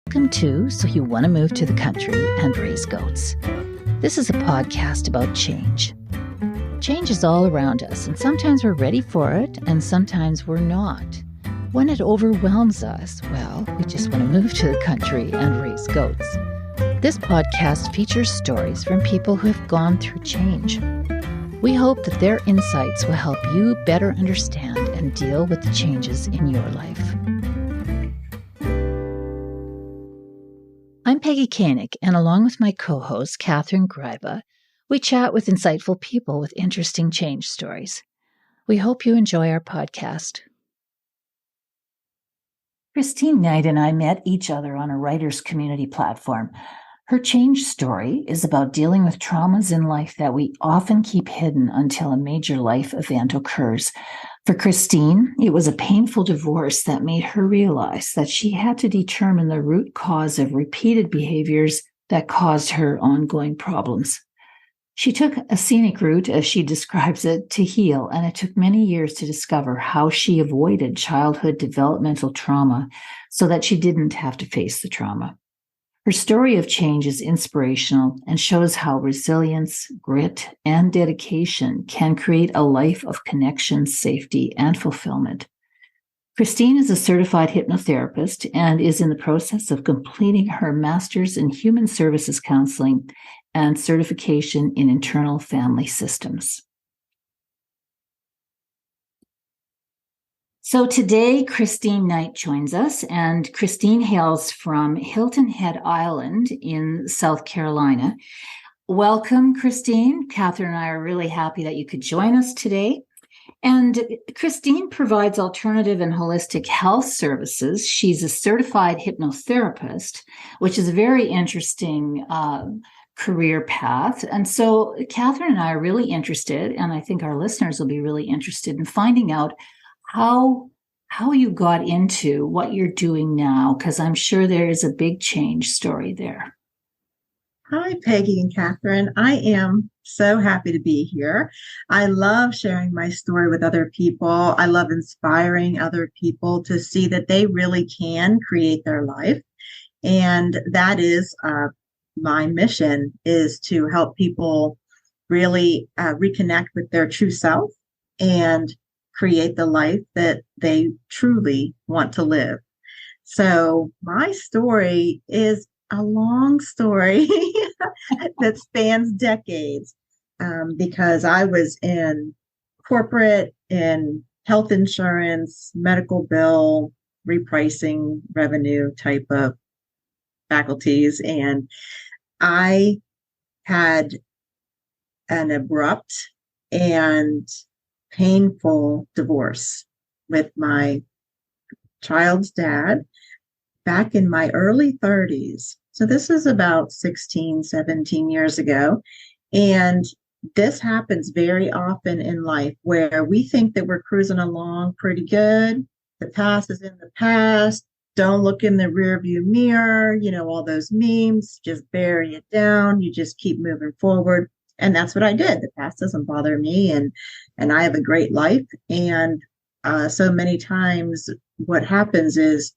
Welcome to So You Want to Move to the Country and Raise Goats. This is a podcast about change. Change is all around us, and sometimes we're ready for it, and sometimes we're not. When it overwhelms us, well, we just want to move to the country and raise goats. This podcast features stories from people who have gone through change. We hope that their insights will help you better understand and deal with the changes in your life. I'm Peggy Koenig, and along with my co-host, Catherine Greiba, we chat with insightful people with interesting change stories. We hope you enjoy our podcast. Christine Knight and I met each other on a writers' community platform. Her change story is about dealing with traumas in life that we often keep hidden until a major life event occurs. For Christine, it was a painful divorce that made her realize that she had to determine the root cause of repeated behaviors that caused her ongoing problems. She took a scenic route, as she describes it, to heal, and it took many years to discover how she avoided childhood developmental trauma so that she didn't have to face the trauma. Her story of change is inspirational and shows how resilience, grit, and dedication can create a life of connection, safety, and fulfillment. Christine is a certified hypnotherapist and is in the process of completing her master's in human services counseling and certification in internal family systems. So today, Christine Knight joins us, and Christine hails from Hilton Head Island in South Carolina. Welcome, Christine. Catherine and I are really happy that you could join us today. And Christine provides alternative and holistic health services. She's a certified hypnotherapist, which is a very interesting career path. And so Catherine and I are really interested, and I think our listeners will be really interested in finding out how you got into what you're doing now, because I'm sure there is a big change story there. Hi, Peggy and Catherine. I am so happy to be here. I love sharing my story with other people. I love inspiring other people to see that they really can create their life. And that is my mission, is to help people really reconnect with their true self and create the life that they truly want to live. So my story is a long story that spans decades, because I was in corporate, in health insurance, medical bill, repricing, revenue type of faculties. And I had an abrupt and painful divorce with my child's dad back in my early 30s. So this is about 16, 17 years ago. And this happens very often in life, where we think that we're cruising along pretty good. The past is in the past. Don't look in the rear view mirror. You know, all those memes, just bury it down. You just keep moving forward. And that's what I did. The past doesn't bother me, and I have a great life. And so many times what happens is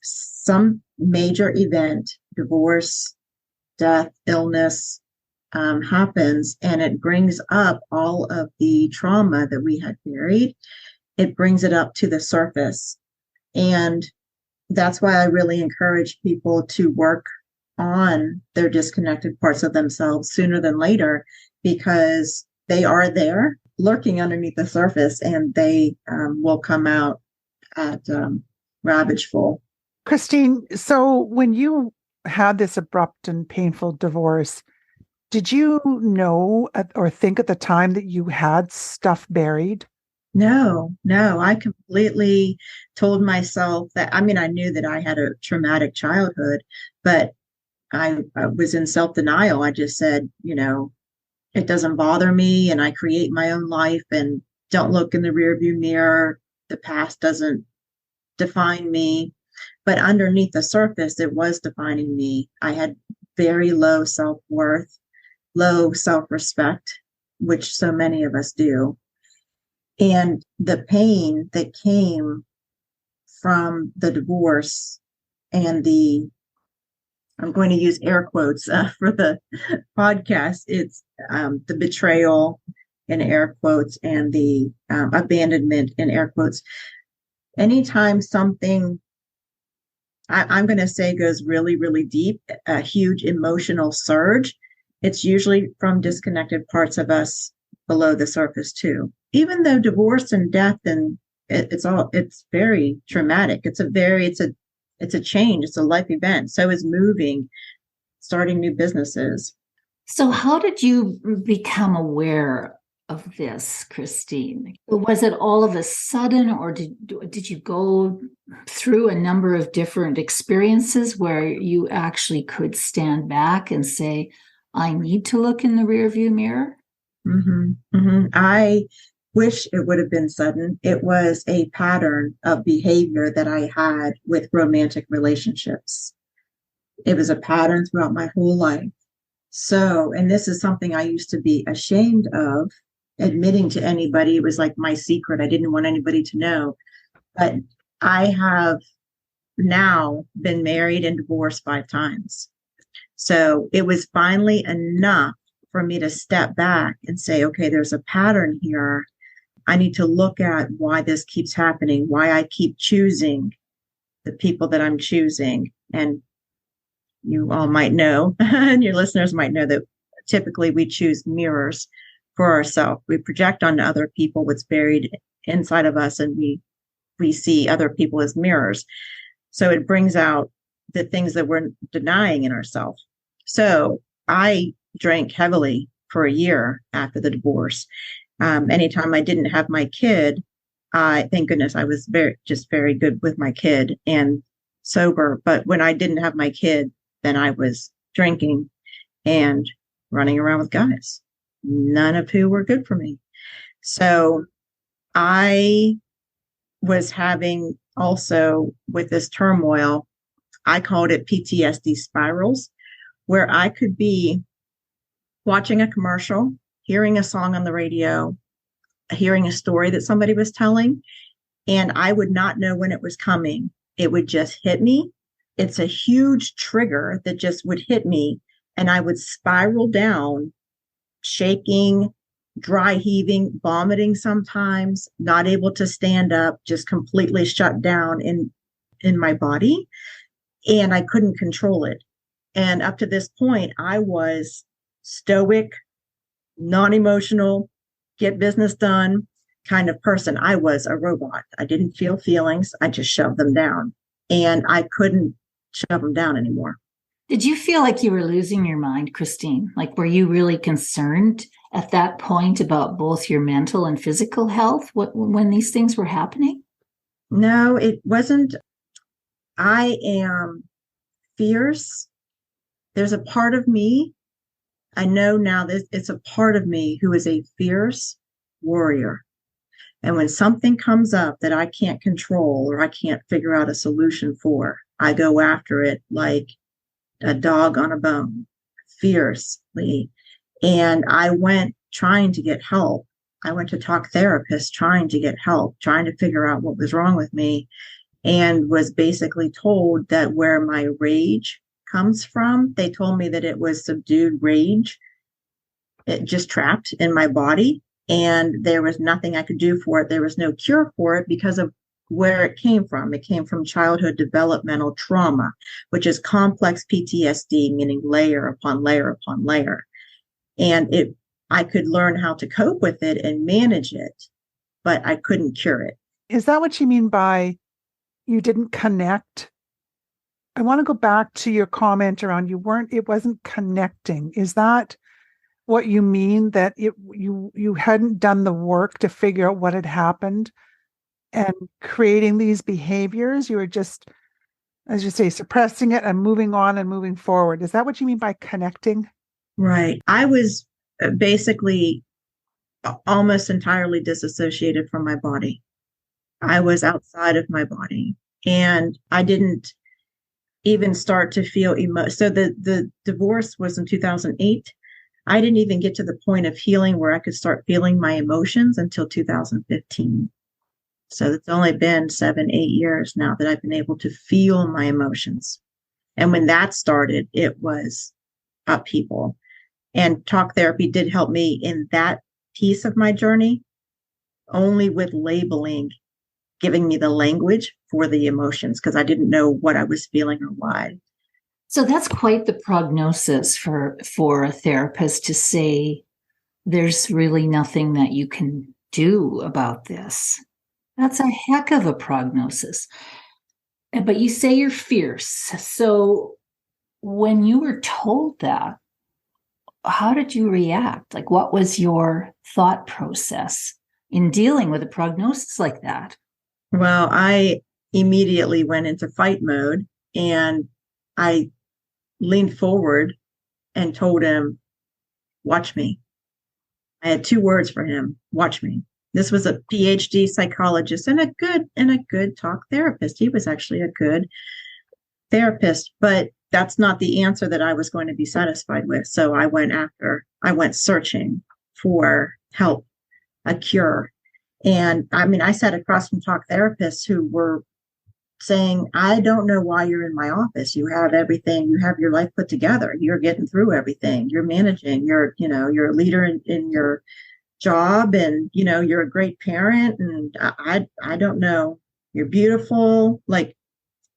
some major event, divorce, death, illness, happens, and it brings up all of the trauma that we had buried. It brings it up to the surface. And that's why I really encourage people to work on their disconnected parts of themselves sooner than later, because they are there lurking underneath the surface, and they will come out at ravageful. Christine, so when you had this abrupt and painful divorce, did you know or think at the time that you had stuff buried? No, I completely told myself that, I knew that I had a traumatic childhood, but I was in self-denial. I just said, it doesn't bother me, and I create my own life, and don't look in the rearview mirror. The past doesn't define me. But underneath the surface, it was defining me. I had very low self-worth, low self-respect, which so many of us do. And the pain that came from the divorce and the I'm going to use air quotes for the podcast. It's the betrayal in air quotes and the abandonment in air quotes. Anytime something, I'm going to say, goes really, really deep, a huge emotional surge, it's usually from disconnected parts of us below the surface too. Even though divorce and death and it's very traumatic. It's a change. It's a life event. So is moving, starting new businesses. So, how did you become aware of this, Christine? Was it all of a sudden, or did you go through a number of different experiences where you actually could stand back and say, I need to look in the rearview mirror? I wish it would have been sudden. It was a pattern of behavior that I had with romantic relationships. It was a pattern throughout my whole life. So, and this is something I used to be ashamed of admitting to anybody. It was like my secret. I didn't want anybody to know. But I have now been married and divorced 5 times. So it was finally enough for me to step back and say, okay, there's a pattern here. I need to look at why this keeps happening, why I keep choosing the people that I'm choosing. And you all might know, and your listeners might know, that typically we choose mirrors for ourselves. We project onto other people what's buried inside of us, and we see other people as mirrors. So it brings out the things that we're denying in ourselves. So I drank heavily for a year after the divorce. Anytime I didn't have my kid, thank goodness I was very good with my kid and sober. But when I didn't have my kid, then I was drinking and running around with guys, none of who were good for me. So I was having also, with this turmoil, I called it PTSD spirals, where I could be watching a commercial, hearing a song on the radio, hearing a story that somebody was telling, and I would not know when it was coming. It would just hit me. It's a huge trigger that just would hit me, and I would spiral down, shaking, dry heaving, vomiting sometimes, not able to stand up, just completely shut down in my body, and I couldn't control it. And up to this point, I was stoic, non-emotional, get business done kind of person. I was a robot. I didn't feel feelings. I just shoved them down, and I couldn't shove them down anymore. Did you feel like you were losing your mind, Christine? Like, were you really concerned at that point about both your mental and physical health when these things were happening? No, it wasn't. I am fierce. There's a part of me, I know now that it's a part of me who is a fierce warrior. And when something comes up that I can't control or I can't figure out a solution for, I go after it like a dog on a bone, fiercely. And I went trying to get help. I went to talk therapists trying to get help, trying to figure out what was wrong with me, and was basically told that where my rage comes from, they told me that it was subdued rage, it just trapped in my body, and there was nothing I could do for it. There was no cure for it because of where it came from. It came from childhood developmental trauma, which is complex PTSD, meaning layer upon layer upon layer. And I could learn how to cope with it and manage it, but I couldn't cure it. Is that what you mean by you didn't connect? I want to go back to your comment around it wasn't connecting. Is that what you mean, that you hadn't done the work to figure out what had happened and creating these behaviors? You were just, as you say, suppressing it and moving on and moving forward. Is that what you mean by connecting? Right. I was basically almost entirely disassociated from my body. I was outside of my body, and I didn't even start to feel So the divorce was in 2008. I didn't even get to the point of healing where I could start feeling my emotions until 2015. So it's only been 7-8 years now that I've been able to feel my emotions. And when that started, it was upheaval. And talk therapy did help me in that piece of my journey, only with labeling, giving me the language for the emotions, because I didn't know what I was feeling or why. So that's quite the prognosis for a therapist to say, there's really nothing that you can do about this. That's a heck of a prognosis. But you say you're fierce. So when you were told that, how did you react? Like, what was your thought process in dealing with a prognosis like that? Well, I immediately went into fight mode, and I leaned forward and told him, watch me. I had 2 words for him, watch me. This was a PhD psychologist and a good talk therapist. He was actually a good therapist, but that's not the answer that I was going to be satisfied with. So I went searching for help, a cure. And I mean, I sat across from talk therapists who were saying, I don't know why you're in my office. You have everything, you have your life put together. You're getting through everything. You're managing, you're a leader in your job, and, you're a great parent. And I don't know. You're beautiful. Like,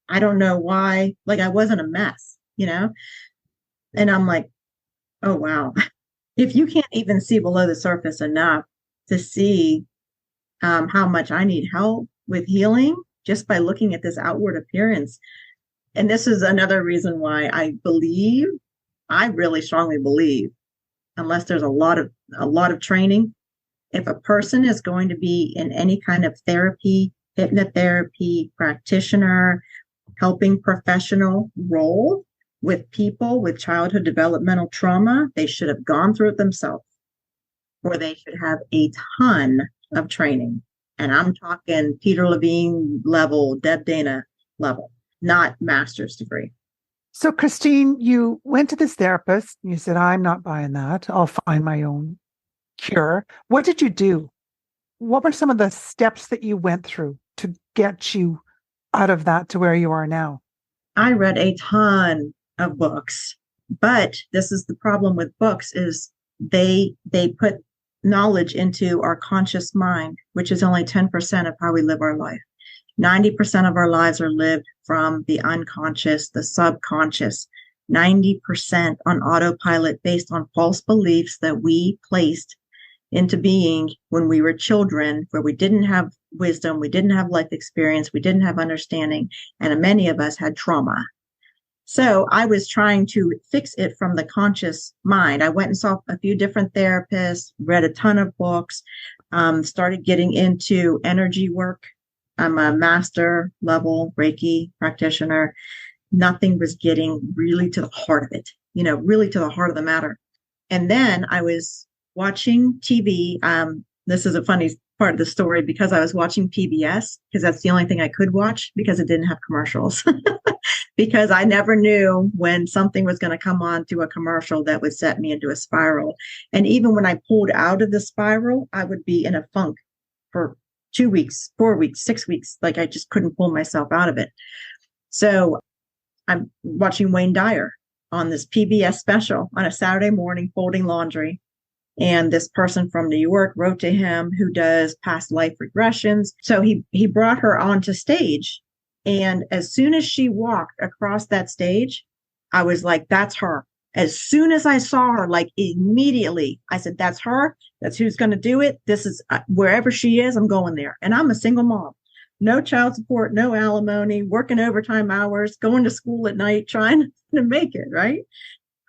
I don't know why, like I wasn't a mess, And I'm like, oh, wow. If you can't even see below the surface enough to see how much I need help with healing just by looking at this outward appearance. And this is another reason why I really strongly believe, unless there's a lot of training, if a person is going to be in any kind of therapy, hypnotherapy, practitioner, helping professional role with people with childhood developmental trauma, they should have gone through it themselves, or they should have a ton of training. And I'm talking Peter Levine level, Deb Dana level, not master's degree. So, Christine, you went to this therapist. You said, I'm not buying that. I'll find my own cure. What did you do? What were some of the steps that you went through to get you out of that to where you are now? I read a ton of books, but this is the problem with books is they put knowledge into our conscious mind, which is only 10% of how we live our life. 90% of our lives are lived from the unconscious, the subconscious, 90% on autopilot based on false beliefs that we placed into being when we were children, where we didn't have wisdom, we didn't have life experience, we didn't have understanding, and many of us had trauma. So I was trying to fix it from the conscious mind. I went and saw a few different therapists, read a ton of books, started getting into energy work. I'm a master level Reiki practitioner. Nothing was getting really to the heart of it, really to the heart of the matter. And then I was watching TV. This is a funny part of the story, because I was watching PBS, because that's the only thing I could watch, because it didn't have commercials. Because I never knew when something was going to come on to a commercial that would set me into a spiral. And even when I pulled out of the spiral, I would be in a funk for 2 weeks, 4 weeks, 6 weeks. Like I just couldn't pull myself out of it. So I'm watching Wayne Dyer on this PBS special on a Saturday morning, folding laundry. And this person from New York wrote to him, who does past life regressions. So he brought her onto stage. And as soon as she walked across that stage, I was like, that's her. As soon as I saw her, like immediately, I said, that's her. That's who's going to do it. This is wherever she is, I'm going there. And I'm a single mom, no child support, no alimony, working overtime hours, going to school at night, trying to make it, right?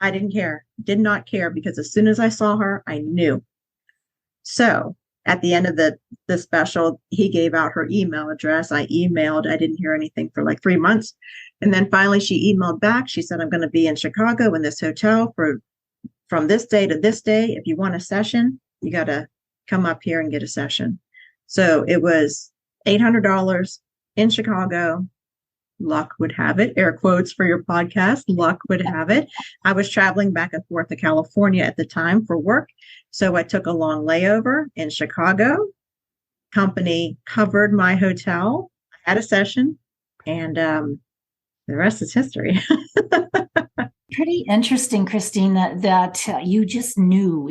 I didn't care, did not care, because as soon as I saw her, I knew. So at the end of the special, he gave out her email address. I emailed. I didn't hear anything for like 3 months. And then finally she emailed back. She said, I'm going to be in Chicago in this hotel from this day to this day. If you want a session, you got to come up here and get a session. So it was $800 in Chicago. Luck would have it, air quotes for your podcast, luck would have it. I was traveling back and forth to California at the time for work. So I took a long layover in Chicago. Company covered my hotel. I had a session, and the rest is history. Pretty interesting, Christine, that you just knew.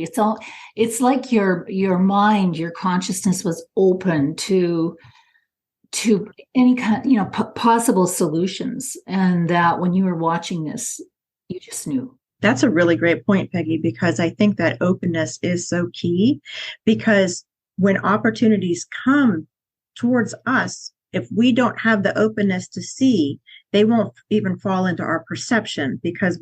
It's like your mind, your consciousness was open to any kind, possible solutions, and that when you were watching this, you just knew. That's a really great point, Peggy, because I think that openness is so key, because when opportunities come towards us, if we don't have the openness to see, they won't even fall into our perception, because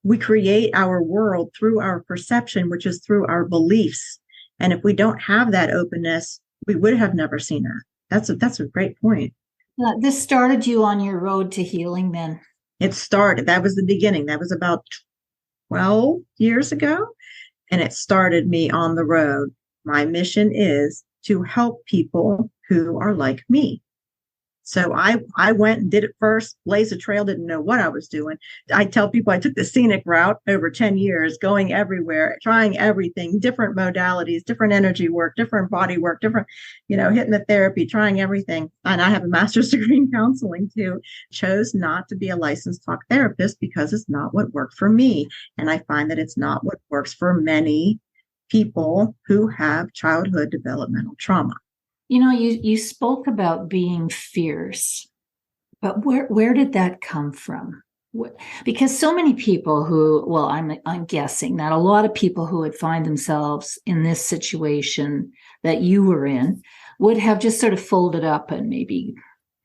we create our world through our perception, which is through our beliefs. And if we don't have that openness, we would have never seen that. That's a great point. This started you on your road to healing then. That was the beginning. That was about 12 years ago. And it started me on the road. My mission is to help people who are like me. So I went and did it first, blazed a trail, didn't know what I was doing. I tell people I took the scenic route over 10 years, going everywhere, trying everything, different modalities, different energy work, different body work, different, hitting the therapy, trying everything. And I have a master's degree in counseling too. Chose not to be a licensed talk therapist because it's not what worked for me. And I find that it's not what works for many people who have childhood developmental trauma. You spoke about being fierce, but where did that come from? Because so many people I'm guessing that a lot of people who would find themselves in this situation that you were in would have just sort of folded up and maybe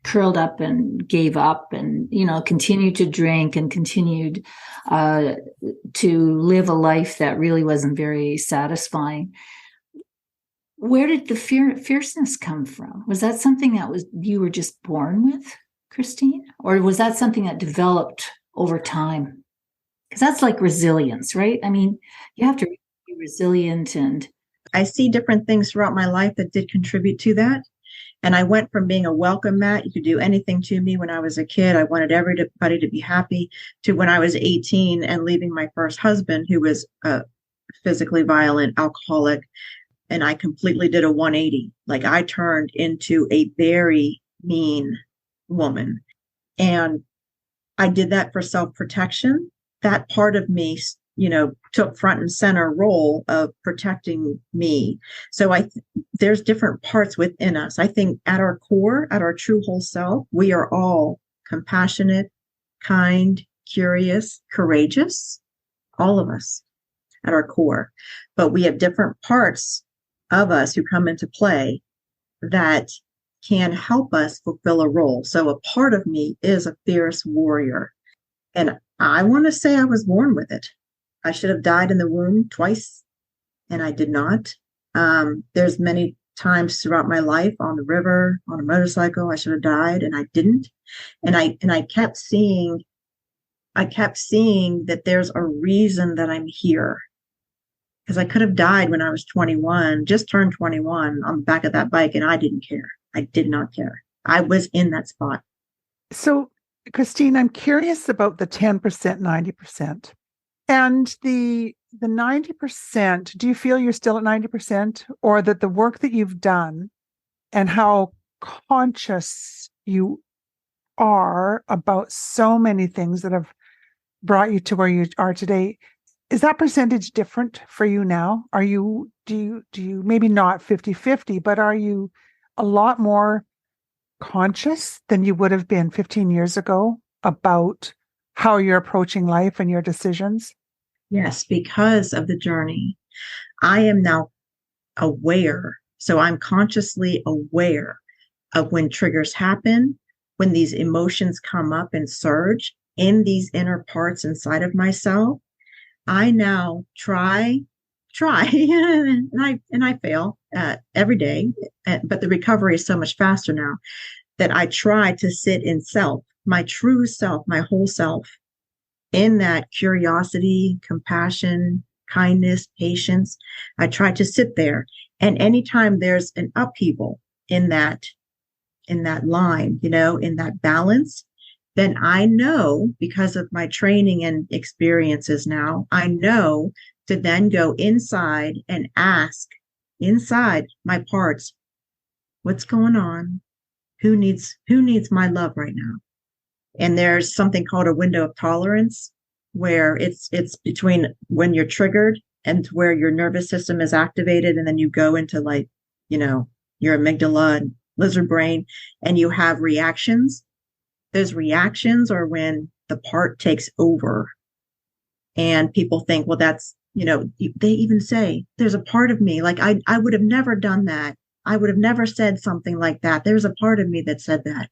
curled up and gave up and, continued to drink and continued to live a life that really wasn't very satisfying. Where did the fierceness come from? Was that something you were just born with, Christine? Or was that something that developed over time? Because that's like resilience, right? I mean, you have to be resilient. And I see different things throughout my life that did contribute to that. And I went from being a welcome mat, you could do anything to me when I was a kid. I wanted everybody to be happy, to when I was 18 and leaving my first husband, who was a physically violent alcoholic. And I completely did a 180. Like, I turned into a very mean woman. And I did that for self-protection. That part of me, took front and center role of protecting me. So there's different parts within us. I think at our core, at our true whole self, we are all compassionate, kind, curious, courageous, all of us at our core. But we have different parts of us who come into play that can help us fulfill a role. So a part of me is a fierce warrior. And I want to say I was born with it. I should have died in the womb twice, and I did not. There's many times throughout my life on the river, on a motorcycle, I should have died, and I didn't. And I kept seeing that there's a reason that I'm here. Because I could have died when I was 21, just turned 21 on the back of that bike, and I didn't care. I did not care. I was in that spot. So, Christine, I'm curious about the 10%, 90%. And the 90%, do you feel you're still at 90%? Or that the work that you've done and how conscious you are about so many things that have brought you to where you are today, is that percentage different for you now? Do you maybe not 50-50, but are you a lot more conscious than you would have been 15 years ago about how you're approaching life and your decisions? Yes, because of the journey. I am now aware. So I'm consciously aware of when triggers happen, when these emotions come up and surge in these inner parts inside of myself. I now try, and I fail every day, but the recovery is so much faster now that I try to sit in self, my true self, my whole self, in that curiosity, compassion, kindness, patience. I try to sit there, and anytime there's an upheaval in that line, in that balance, then I know, because of my training and experiences now, I know to then go inside and ask inside my parts, what's going on? Who needs my love right now? And there's something called a window of tolerance where it's between when you're triggered and where your nervous system is activated, and then you go into like, your amygdala and lizard brain, and you have reactions. Those reactions are when the part takes over. And people think, well, that's, they even say, there's a part of me, like I would have never done that. I would have never said something like that. There's a part of me that said that.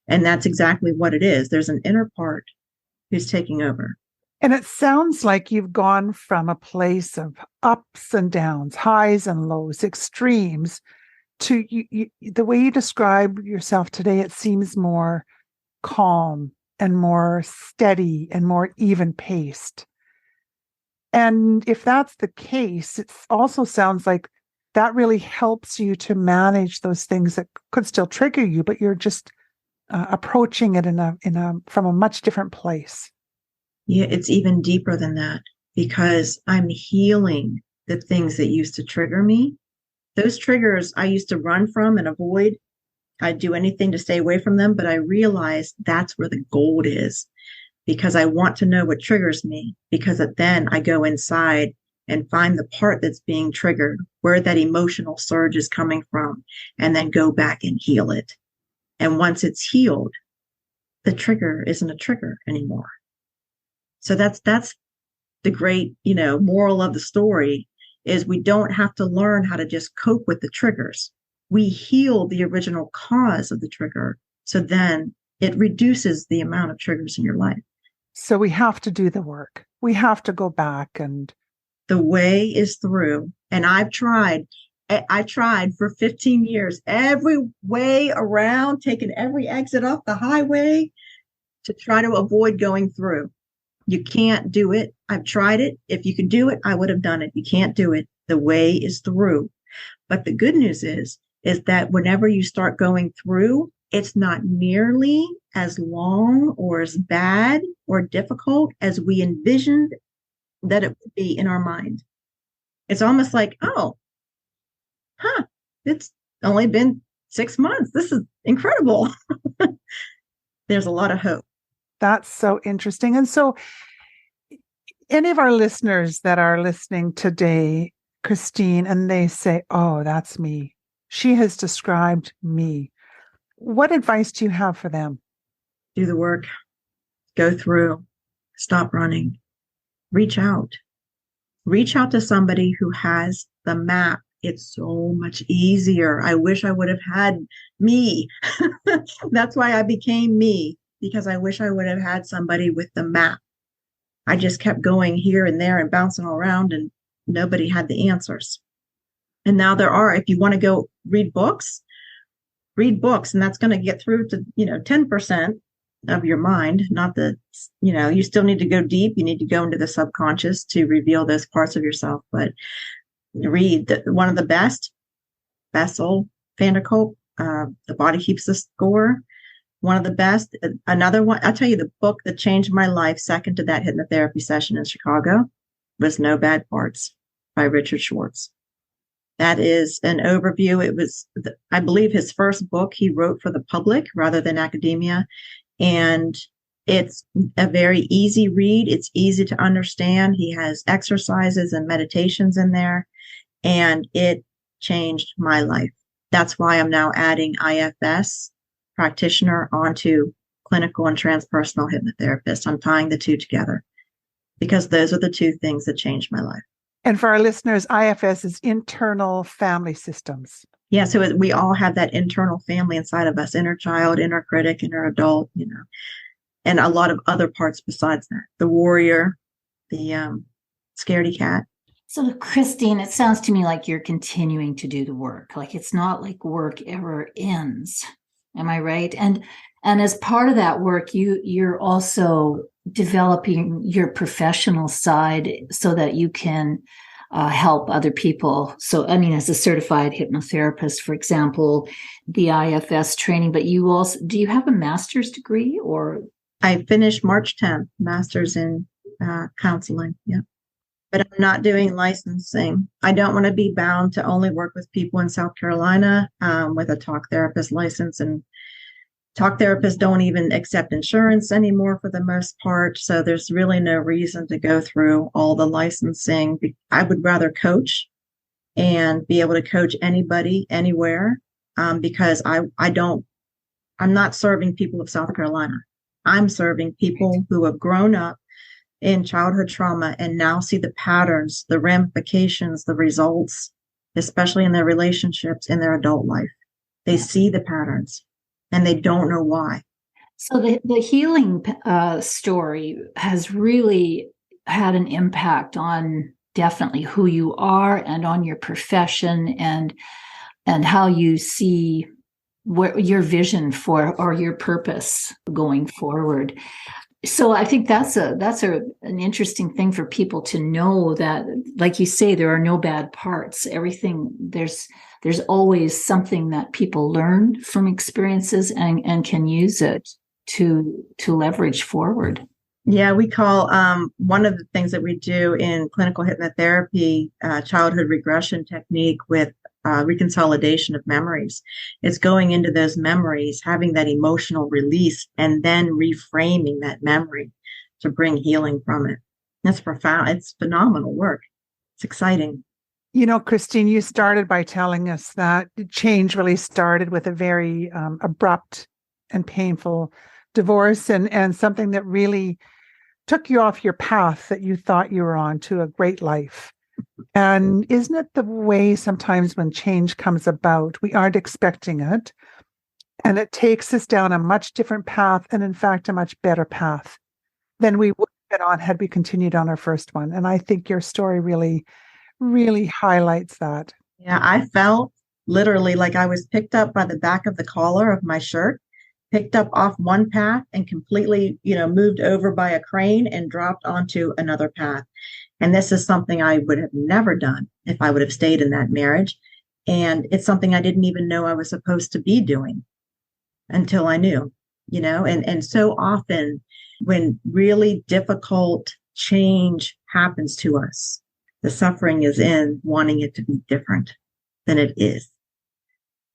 And that's exactly what it is. There's an inner part who's taking over. And it sounds like you've gone from a place of ups and downs, highs and lows, extremes, to the way you describe yourself today, it seems more calm and more steady and more even paced. And if that's the case, it also sounds like that really helps you to manage those things that could still trigger you, but you're just approaching it from a much different place. Yeah, it's even deeper than that, because I'm healing the things that used to trigger me. Those triggers I used to run from and avoid. I'd do anything to stay away from them, but I realized that's where the gold is, because I want to know what triggers me, because then I go inside and find the part that's being triggered, where that emotional surge is coming from, and then go back and heal it. And once it's healed, the trigger isn't a trigger anymore. So that's the great, moral of the story, is we don't have to learn how to just cope with the triggers. We heal the original cause of the trigger. So then it reduces the amount of triggers in your life. So we have to do the work. We have to go back, and the way is through. And I tried for 15 years, every way around, taking every exit off the highway to try to avoid going through. You can't do it. I've tried it. If you could do it, I would have done it. You can't do it. The way is through. But the good news is that whenever you start going through, it's not nearly as long or as bad or difficult as we envisioned that it would be in our mind. It's almost like, it's only been 6 months. This is incredible. There's a lot of hope. That's so interesting. And so any of our listeners that are listening today, Christine, and they say, oh, that's me. She has described me. What advice do you have for them? Do the work, go through, stop running, reach out to somebody who has the map. It's so much easier. I wish I would have had me. That's why I became me, because I wish I would have had somebody with the map. I just kept going here and there and bouncing all around, and nobody had the answers. And now there are. If you want to go read books, and that's going to get through to 10% of your mind. Not the you still need to go deep. You need to go into the subconscious to reveal those parts of yourself. But read one of the best, Bessel van der Kolk, The Body Keeps the Score. One of the best. Another one, I'll tell you, the book that changed my life, second to that hypnotherapy session in Chicago, was No Bad Parts by Richard Schwartz. That is an overview. It was, I believe, his first book he wrote for the public rather than academia. And it's a very easy read. It's easy to understand. He has exercises and meditations in there, and it changed my life. That's why I'm now adding IFS practitioner onto clinical and transpersonal hypnotherapist. I'm tying the two together because those are the two things that changed my life. And for our listeners, IFS is internal family systems. Yeah, so we all have that internal family inside of us, inner child, inner critic, inner adult, and a lot of other parts besides that. The warrior, the scaredy cat. So, Christine, it sounds to me like you're continuing to do the work. Like it's not like work ever ends. Am I right? And as part of that work, you're also developing your professional side so that you can help other people. So, I mean, as a certified hypnotherapist, for example, the IFS training, but you also, do you have a master's degree or? I finished March 10th, master's in counseling. Yeah. But I'm not doing licensing. I don't want to be bound to only work with people in South Carolina with a talk therapist license. And Talk therapists don't even accept insurance anymore for the most part. So there's really no reason to go through all the licensing. I would rather coach and be able to coach anybody, anywhere, because I'm not serving people of South Carolina. I'm serving people who have grown up in childhood trauma and now see the patterns, the ramifications, the results, especially in their relationships in their adult life. They see the patterns and they don't know why. So the healing story has really had an impact on definitely who you are and on your profession and how you see what your vision for or your purpose going forward. So I think that's an interesting thing for people to know, that, like you say, there are no bad parts. Everything, there's always something that people learn from experiences and can use it to leverage forward. Yeah, we call one of the things that we do in clinical hypnotherapy, childhood regression technique with reconsolidation of memories. It's going into those memories, having that emotional release, and then reframing that memory to bring healing from it. That's profound. It's phenomenal work. It's exciting. You know, Christine, you started by telling us that change really started with a very abrupt and painful divorce and something that really took you off your path that you thought you were on to a great life. And isn't it the way sometimes when change comes about, we aren't expecting it, and it takes us down a much different path, and in fact, a much better path than we would have been on had we continued on our first one. And I think your story really, really highlights that. Yeah, I felt literally like I was picked up by the back of the collar of my shirt, picked up off one path and completely, moved over by a crane and dropped onto another path. And this is something I would have never done if I would have stayed in that marriage. And it's something I didn't even know I was supposed to be doing until I knew, and so often when really difficult change happens to us, the suffering is in wanting it to be different than it is.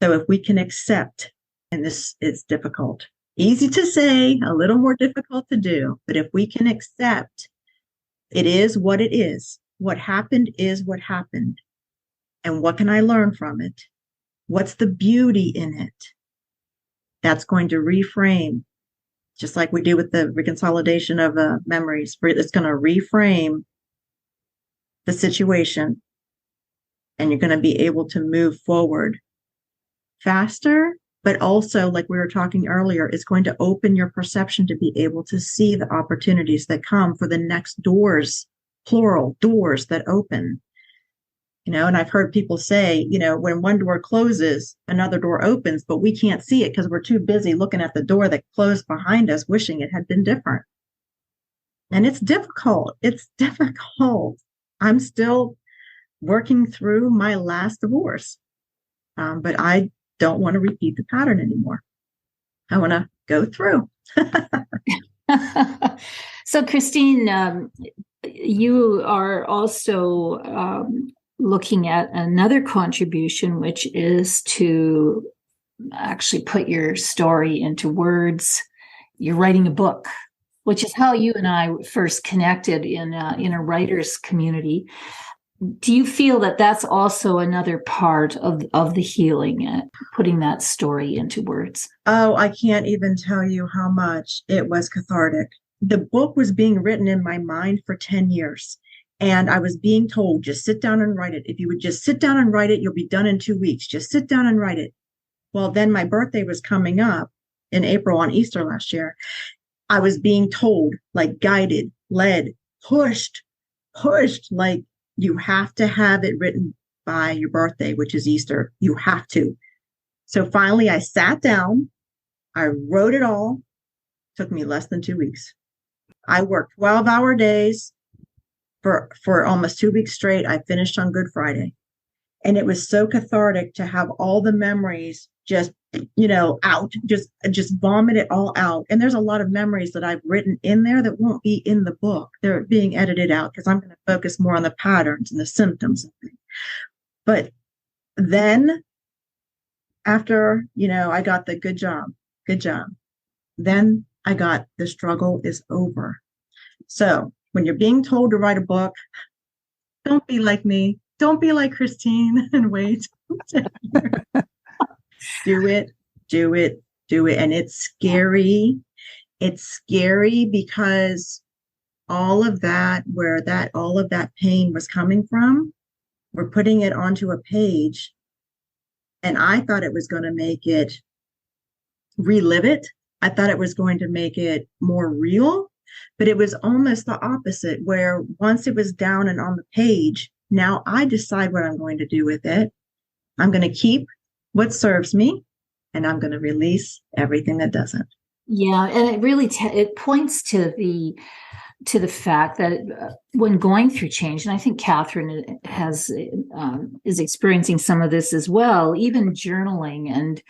So if we can accept, and this is difficult, easy to say, a little more difficult to do, but if we can accept it is what it is. What happened is what happened. And what can I learn from it? What's the beauty in it? That's going to reframe, just like we do with the reconsolidation of memories. It's going to reframe the situation, and you're going to be able to move forward faster. But also, like we were talking earlier, it's going to open your perception to be able to see the opportunities that come for the next doors, plural, doors that open. And I've heard people say, when one door closes, another door opens, but we can't see it because we're too busy looking at the door that closed behind us, wishing it had been different. And it's difficult. It's difficult. I'm still working through my last divorce, but I don't want to repeat the pattern anymore. I want to go through. So, Christine, you are also looking at another contribution, which is to actually put your story into words. You're writing a book, which is how you and I first connected in a writer's community. Do you feel that that's also another part of the healing, putting that story into words? Oh, I can't even tell you how much it was cathartic. The book was being written in my mind for 10 years. And I was being told, just sit down and write it. If you would just sit down and write it, you'll be done in 2 weeks. Just sit down and write it. Well, then my birthday was coming up in April on Easter last year. I was being told, like guided, led, pushed, like, you have to have it written by your birthday, which is Easter. You have to. So finally, I sat down. I wrote it all. It took me less than 2 weeks. I worked 12-hour days for almost 2 weeks straight. I finished on Good Friday. And it was so cathartic to have all the memories just, out, just vomit it all out. And there's a lot of memories that I've written in there that won't be in the book. They're being edited out because I'm going to focus more on the patterns and the symptoms and things. But then after, I got the good Good job. Then I got the struggle is over. So when you're being told to write a book, don't be like me. Don't be like Christine and wait. Do it, do it, do it. And it's scary. It's scary because all of that, all of that pain was coming from, we're putting it onto a page. And I thought it was going to make it relive it. I thought it was going to make it more real, but it was almost the opposite, where once it was down and on the page, now I decide what I'm going to do with it. I'm going to keep what serves me, and I'm going to release everything that doesn't. Yeah, and it really it points to the fact that when going through change, and I think Catherine is experiencing some of this as well, even journaling and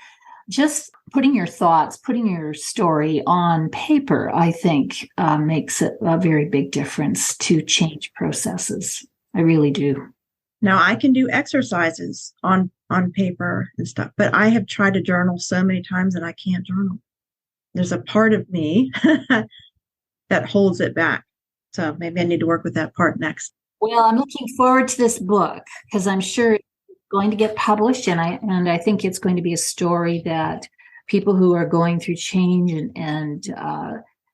just putting your thoughts, putting your story on paper, I think makes a very big difference to change processes. I really do. Now I can do exercises on paper and stuff, but I have tried to journal so many times that I can't journal. There's a part of me that holds it back. So maybe I need to work with that part next. Well, I'm looking forward to this book because I'm sure it's going to get published, and I think it's going to be a story that people who are going through change and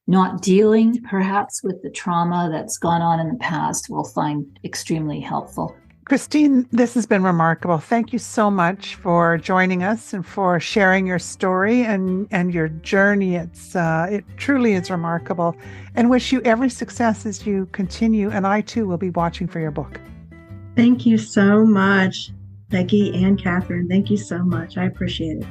not dealing perhaps with the trauma that's gone on in the past will find extremely helpful. Christine, this has been remarkable. Thank you so much for joining us and for sharing your story and your journey. It truly is remarkable, and wish you every success as you continue. And I too will be watching for your book. Thank you so much, Peggy and Catherine. Thank you so much. I appreciate it.